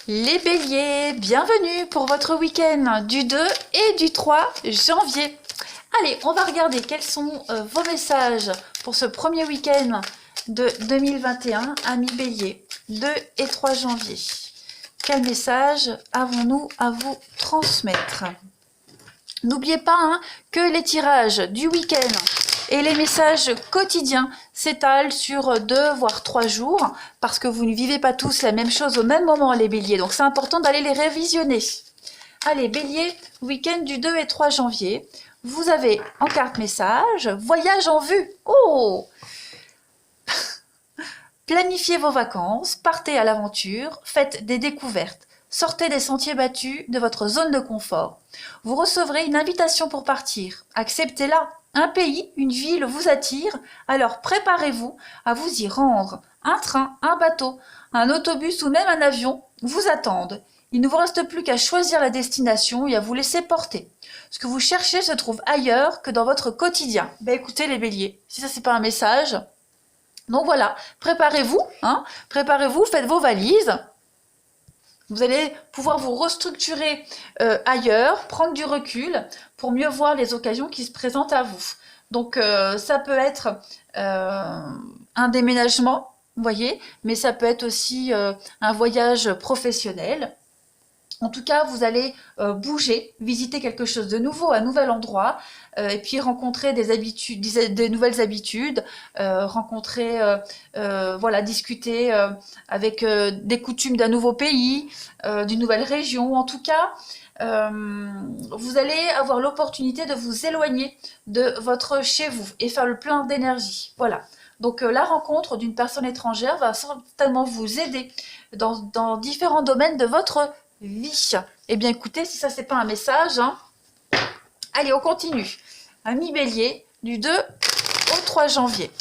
Les béliers, bienvenue pour votre week-end du 2 et du 3 janvier. Allez, on va regarder quels sont vos messages pour ce premier week-end de 2021, amis béliers, 2 et 3 janvier. Quel message avons-nous à vous transmettre? N'oubliez pas que les tirages du week-end et les messages quotidiens s'étalent sur 2 voire 3 jours parce que vous ne vivez pas tous la même chose au même moment, les béliers. Donc c'est important d'aller les révisionner. Allez, bélier, week-end du 2 et 3 janvier. Vous avez en carte message, voyage en vue. Oh! Planifiez vos vacances, partez à l'aventure, faites des découvertes. Sortez des sentiers battus de votre zone de confort. Vous recevrez une invitation pour partir. Acceptez-la. Un pays, une ville vous attire, alors préparez-vous à vous y rendre. Un train, un bateau, un autobus ou même un avion vous attendent. Il ne vous reste plus qu'à choisir la destination et à vous laisser porter. Ce que vous cherchez se trouve ailleurs que dans votre quotidien. Ben écoutez les béliers, si ça c'est pas un message. Donc voilà, préparez-vous, préparez-vous, faites vos valises. Vous allez pouvoir vous restructurer ailleurs, prendre du recul pour mieux voir les occasions qui se présentent à vous. Donc ça peut être un déménagement, vous voyez, mais ça peut être aussi un voyage professionnel. En tout cas, vous allez bouger, visiter quelque chose de nouveau, un nouvel endroit, et puis rencontrer des habitudes, des nouvelles habitudes, rencontrer, voilà, discuter avec des coutumes d'un nouveau pays, d'une nouvelle région. En tout cas, vous allez avoir l'opportunité de vous éloigner de votre chez vous et faire le plein d'énergie. Voilà. Donc la rencontre d'une personne étrangère va certainement vous aider dans différents domaines de votre vie. Eh bien écoutez, si ça c'est pas un message, allez on continue. Amis bélier, du 2 au 3 janvier.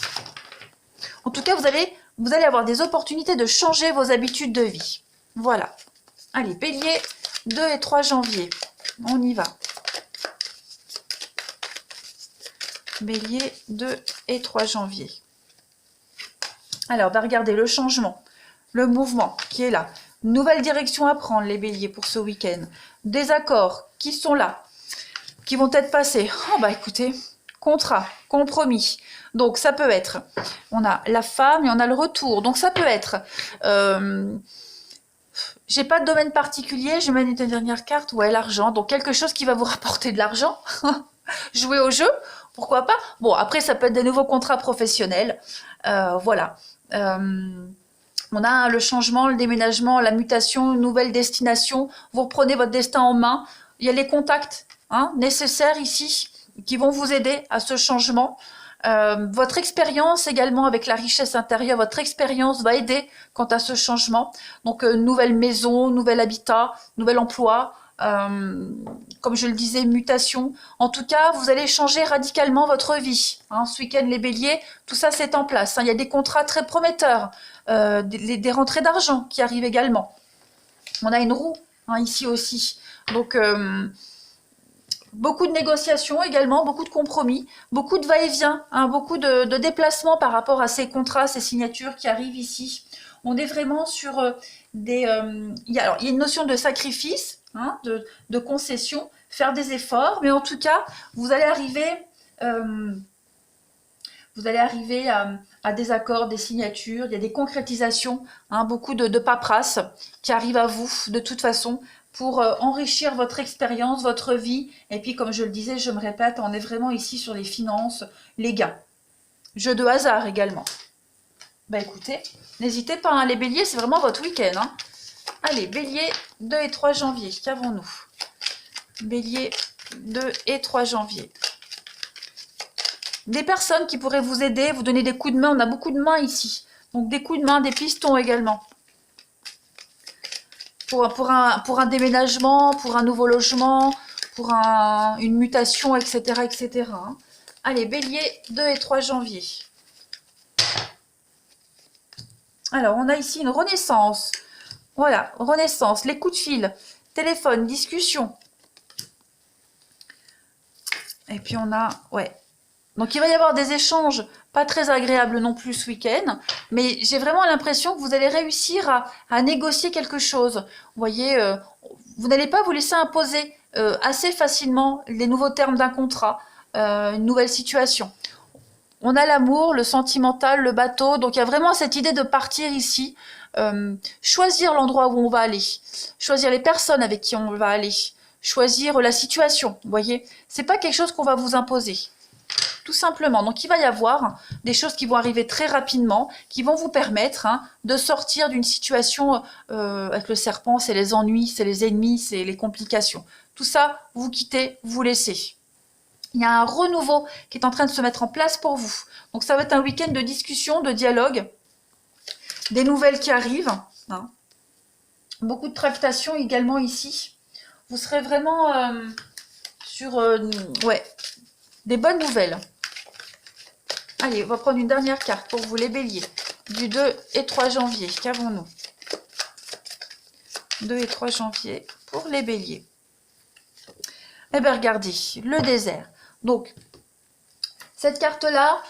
En tout cas, vous allez avoir des opportunités de changer vos habitudes de vie. Voilà. Allez, bélier, 2 et 3 janvier. On y va. Bélier, 2 et 3 janvier. Alors, on va regarder le changement, le mouvement qui est là. Nouvelle direction à prendre, les béliers, pour ce week-end. Des accords qui sont là, qui vont être passés. Oh, bah écoutez, contrat, compromis. Donc, ça peut être, on a la femme et on a le retour. Donc, ça peut être, j'ai pas de domaine particulier, je mets une dernière carte, ouais, l'argent. Donc, quelque chose qui va vous rapporter de l'argent. Jouer au jeu, pourquoi pas. Bon, après, ça peut être des nouveaux contrats professionnels. Voilà. On a le changement, le déménagement, la mutation, une nouvelle destination. Vous reprenez votre destin en main. Il y a les contacts nécessaires ici qui vont vous aider à ce changement. Votre expérience également avec la richesse intérieure, votre expérience va aider quant à ce changement. Donc, nouvelle maison, nouvel habitat, nouvel emploi. Comme je le disais, mutation. En tout cas, vous allez changer radicalement votre vie. Ce week-end, les béliers, tout ça c'est en place. Il y a des contrats très prometteurs, des rentrées d'argent qui arrivent également. On a une roue ici aussi. Donc, beaucoup de négociations également, beaucoup de compromis, beaucoup de va-et-vient, beaucoup de déplacements par rapport à ces contrats, ces signatures qui arrivent ici. On est vraiment sur des... il y a une notion de sacrifice, de concession, faire des efforts, mais en tout cas, vous allez arriver à des accords, des signatures, il y a des concrétisations, beaucoup de paperasse qui arrivent à vous de toute façon pour enrichir votre expérience, votre vie. Et puis, comme je le disais, je me répète, on est vraiment ici sur les finances, les gains. Jeu de hasard également. Bah écoutez, n'hésitez pas, les béliers, c'est vraiment votre week-end. Allez, bélier, 2 et 3 janvier, qu'avons-nous? Bélier, 2 et 3 janvier. Des personnes qui pourraient vous aider, vous donner des coups de main. On a beaucoup de mains ici. Donc des coups de main, des pistons également. Pour un déménagement, pour un nouveau logement, pour une mutation, etc. etc. Allez, bélier, 2 et 3 janvier. Alors, on a ici une renaissance. Voilà, renaissance, les coups de fil, téléphone, discussion. Et puis on a, Donc il va y avoir des échanges pas très agréables non plus ce week-end, mais j'ai vraiment l'impression que vous allez réussir à négocier quelque chose. Vous voyez, vous n'allez pas vous laisser imposer assez facilement les nouveaux termes d'un contrat, une nouvelle situation. On a l'amour, le sentimental, le bateau, donc il y a vraiment cette idée de partir ici, choisir l'endroit où on va aller, choisir les personnes avec qui on va aller, choisir la situation, vous voyez. C'est pas quelque chose qu'on va vous imposer. Tout simplement. Donc il va y avoir des choses qui vont arriver très rapidement, qui vont vous permettre de sortir d'une situation avec le serpent, c'est les ennuis, c'est les ennemis, c'est les complications. Tout ça, vous quittez, vous laissez. Il y a un renouveau qui est en train de se mettre en place pour vous. Donc ça va être un week-end de discussion, de dialogue, des nouvelles qui arrivent. Beaucoup de tractations également ici. Vous serez vraiment sur des bonnes nouvelles. Allez, on va prendre une dernière carte pour vous, les béliers. Du 2 et 3 janvier, qu'avons-nous? 2 et 3 janvier pour les béliers. Eh bien, regardez, le désert. Donc, cette carte-là,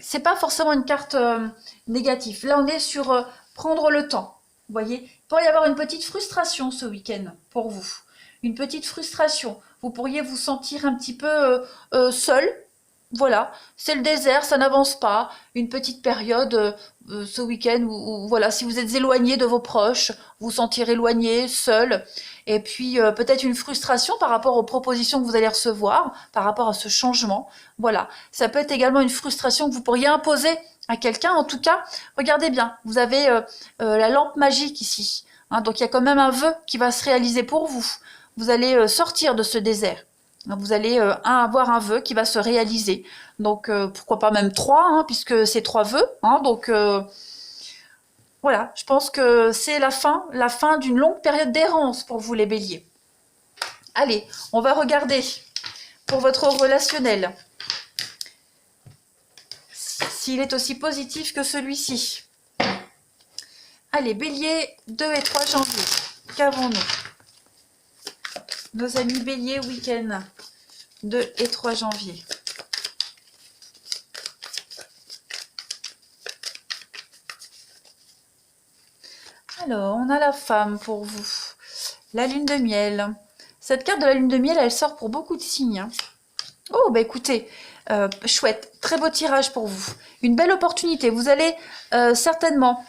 c'est pas forcément une carte négative. Là, on est sur prendre le temps. Vous voyez, il pourrait y avoir une petite frustration ce week-end pour vous. Une petite frustration. Vous pourriez vous sentir un petit peu seul. Voilà, c'est le désert, ça n'avance pas. Une petite période ce week-end où, voilà, si vous êtes éloigné de vos proches, vous vous sentirez éloigné, seul. Et puis peut-être une frustration par rapport aux propositions que vous allez recevoir, par rapport à ce changement. Voilà, ça peut être également une frustration que vous pourriez imposer à quelqu'un. En tout cas, regardez bien, vous avez la lampe magique ici. Donc il y a quand même un vœu qui va se réaliser pour vous. Vous allez sortir de ce désert. Vous allez avoir un vœu qui va se réaliser. Donc, pourquoi pas même 3, puisque c'est 3 vœux. Donc, voilà, je pense que c'est la fin d'une longue période d'errance pour vous, les béliers. Allez, on va regarder pour votre relationnel. S'il est aussi positif que celui-ci. Allez, bélier, 2 et 3 janvier. Qu'avons-nous? Nos amis béliers, week-end, 2 et 3 janvier. Alors, on a la femme pour vous. La lune de miel. Cette carte de la lune de miel, elle sort pour beaucoup de signes. Oh, bah écoutez, chouette, très beau tirage pour vous. Une belle opportunité. Vous allez certainement...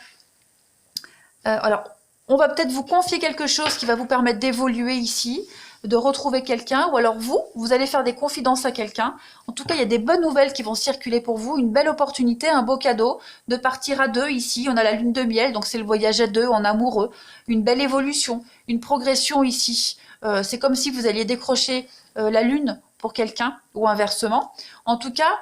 alors, on va peut-être vous confier quelque chose qui va vous permettre d'évoluer ici, de retrouver quelqu'un, ou alors vous allez faire des confidences à quelqu'un. En tout cas, il y a des bonnes nouvelles qui vont circuler pour vous, une belle opportunité, un beau cadeau, de partir à deux ici. On a la lune de miel, donc c'est le voyage à deux en amoureux, une belle évolution, une progression ici. C'est comme si vous alliez décrocher la lune pour quelqu'un, ou inversement. En tout cas,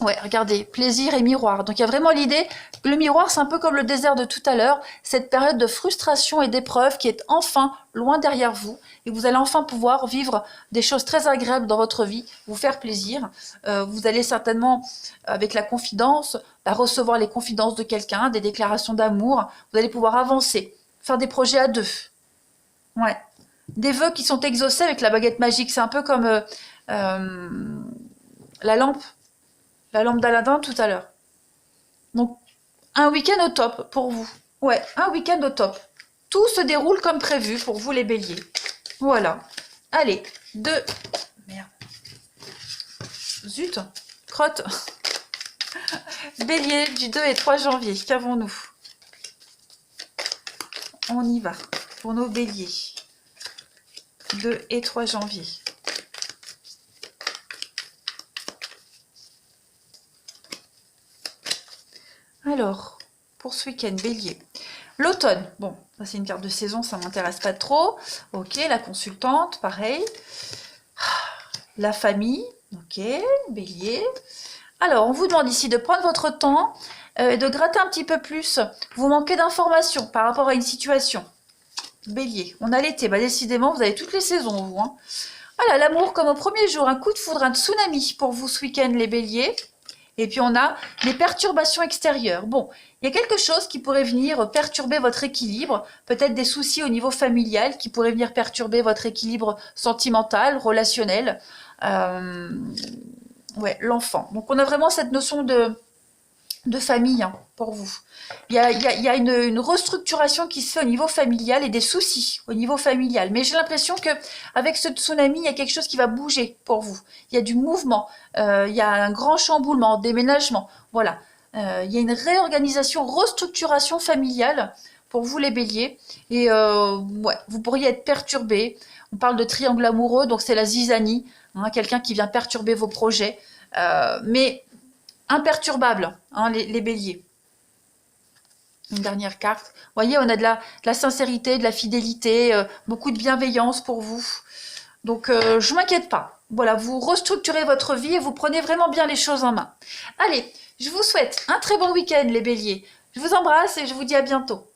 ouais, regardez, plaisir et miroir. Donc il y a vraiment l'idée, le miroir c'est un peu comme le désert de tout à l'heure, cette période de frustration et d'épreuve qui est enfin loin derrière vous, et vous allez enfin pouvoir vivre des choses très agréables dans votre vie, vous faire plaisir. Vous allez certainement, avec la confidence, recevoir les confidences de quelqu'un, des déclarations d'amour, vous allez pouvoir avancer, faire des projets à deux. Ouais. Des vœux qui sont exaucés avec la baguette magique, c'est un peu comme la lampe d'Aladin tout à l'heure. Donc, un week-end au top pour vous. Ouais, un week-end au top. Tout se déroule comme prévu pour vous les béliers. Voilà. Allez, Merde. Zut. Crotte. Bélier du 2 et 3 janvier. Qu'avons-nous? On y va. Pour nos béliers. 2 et 3 janvier. Alors, pour ce week-end, bélier. L'automne, bon, ça c'est une carte de saison, ça ne m'intéresse pas trop. Ok, la consultante, pareil. La famille, ok, bélier. Alors, on vous demande ici de prendre votre temps et de gratter un petit peu plus. Vous manquez d'informations par rapport à une situation. Bélier, on a l'été, bah décidément, vous avez toutes les saisons, vous. Voilà, l'amour comme au premier jour, un coup de foudre, un tsunami pour vous ce week-end, les béliers. Et puis on a les perturbations extérieures. Bon, il y a quelque chose qui pourrait venir perturber votre équilibre, peut-être des soucis au niveau familial qui pourraient venir perturber votre équilibre sentimental, relationnel. Ouais, l'enfant. Donc on a vraiment cette notion de famille hein, pour vous. Il y a une restructuration qui se fait au niveau familial et des soucis au niveau familial. Mais j'ai l'impression que avec ce tsunami, il y a quelque chose qui va bouger pour vous. Il y a du mouvement, il y a un grand chamboulement, déménagement. Voilà. Il y a une réorganisation, restructuration familiale pour vous les béliers. Et ouais, vous pourriez être perturbé. On parle de triangle amoureux, donc c'est la zizanie, hein, quelqu'un qui vient perturber vos projets. Mais imperturbable, hein, les béliers. Une dernière carte. Vous voyez, on a de la sincérité, de la fidélité, beaucoup de bienveillance pour vous. Donc, je m'inquiète pas. Voilà, vous restructurez votre vie et vous prenez vraiment bien les choses en main. Allez, je vous souhaite un très bon week-end, les béliers. Je vous embrasse et je vous dis à bientôt.